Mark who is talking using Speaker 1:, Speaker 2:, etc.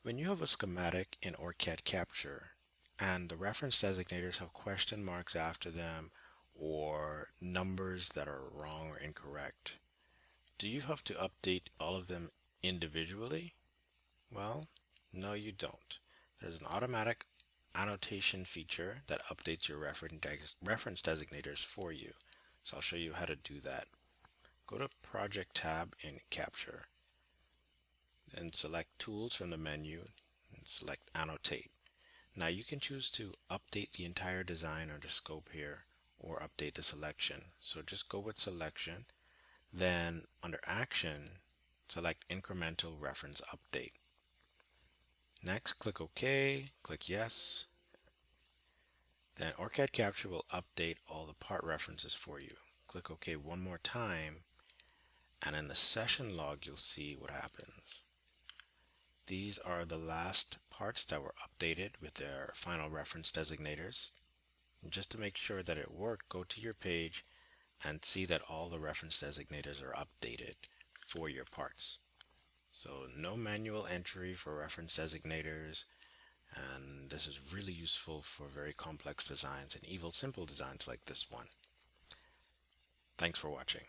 Speaker 1: When you have a schematic in OrCAD Capture and the reference designators have question marks after them or numbers that are wrong or incorrect, do you have to update all of them individually? Well, no, you don't. There's an automatic annotation feature that updates your reference designators for you. So I'll show you how to do that. Go to Project tab in Capture and select Tools from the menu and select Annotate. Now you can choose to update the entire design or the scope here or update the selection. So just go with selection, then under Action, select Incremental Reference Update. Next, click OK, click Yes. Then OrCAD Capture will update all the part references for you. Click OK one more time, and in the session log, you'll see what happens. These are the last parts that were updated with their final reference designators. And just to make sure that it worked, go to your page and see that all the reference designators are updated for your parts. So no manual entry for reference designators, and this is really useful for very complex designs and even simple designs like this one. Thanks for watching.